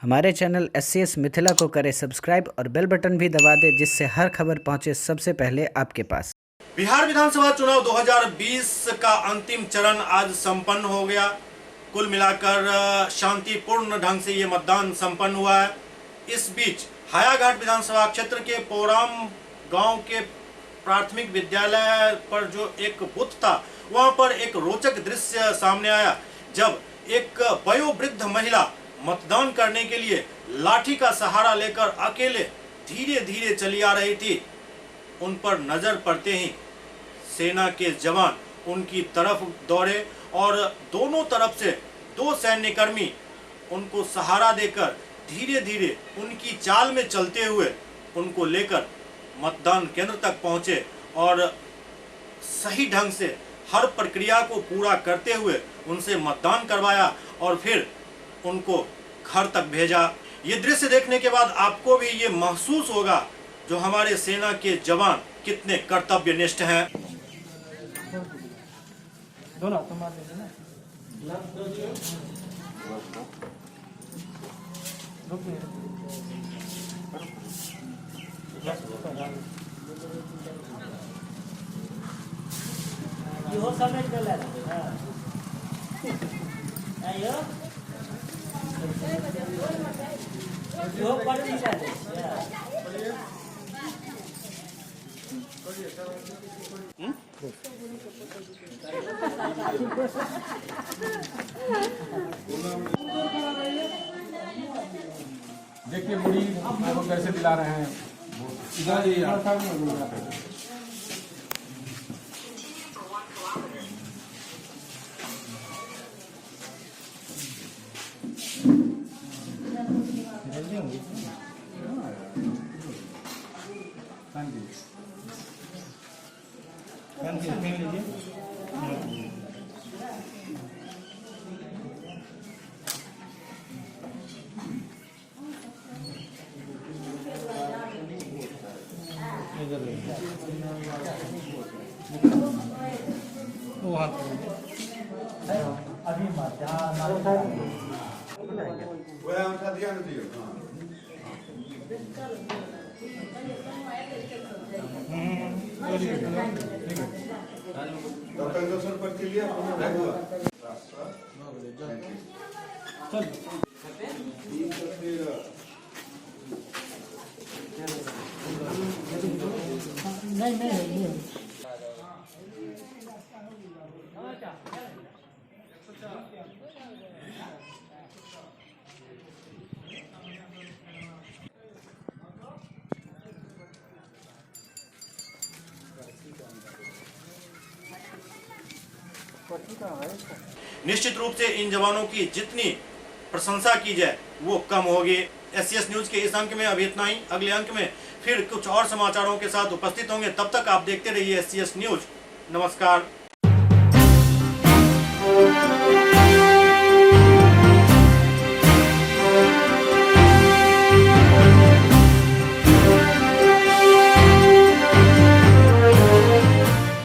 हमारे channel SCS Mithila को करें सब्सक्राइब और बेल बटन भी दबा दें, जिससे हर खबर पहुंचे सबसे पहले आपके पास। बिहार विधानसभा चुनाव 2020 का अंतिम चरण आज संपन्न हो गया। कुल मिलाकर शांतिपूर्ण ढंग से ये मतदान संपन्न हुआ है। इस बीच हायाघाट विधानसभा क्षेत्र के पोराम गांव के प्राथमिक विद्यालय पर जो एक बूथ था, वहां पर एक रोचक दृश्य सामने आया, जब एक वयोवृद्ध महिला मतदान करने के लिए लाठी का सहारा लेकर अकेले धीरे धीरे चली आ रही थी। उन पर नजर पड़ते ही सेना के जवान उनकी तरफ दौड़े और दोनों तरफ से दो सैन्यकर्मी उनको सहारा देकर धीरे धीरे उनकी चाल में चलते हुए उनको लेकर मतदान केंद्र तक पहुंचे और सही ढंग से हर प्रक्रिया को पूरा करते हुए उनसे मतदान करवाया और फिर उनको घर तक भेजा। ये दृश्य देखने के बाद आपको भी ये महसूस होगा जो हमारे सेना के जवान कितने कर्तव्यनिष्ठ हैं। देखिए बुढ़ी को कैसे दिला रहे हैं इधर ही अभी मत ध्यान दियो। डॉक्टर सर पर के लिए नहीं निश्चित रूप से इन जवानों की जितनी प्रशंसा की जाए वो कम होगी। SCS न्यूज के इस अंक में अभी इतना ही। अगले अंक में फिर कुछ और समाचारों के साथ उपस्थित होंगे। तब तक आप देखते रहिए SCS न्यूज। नमस्कार।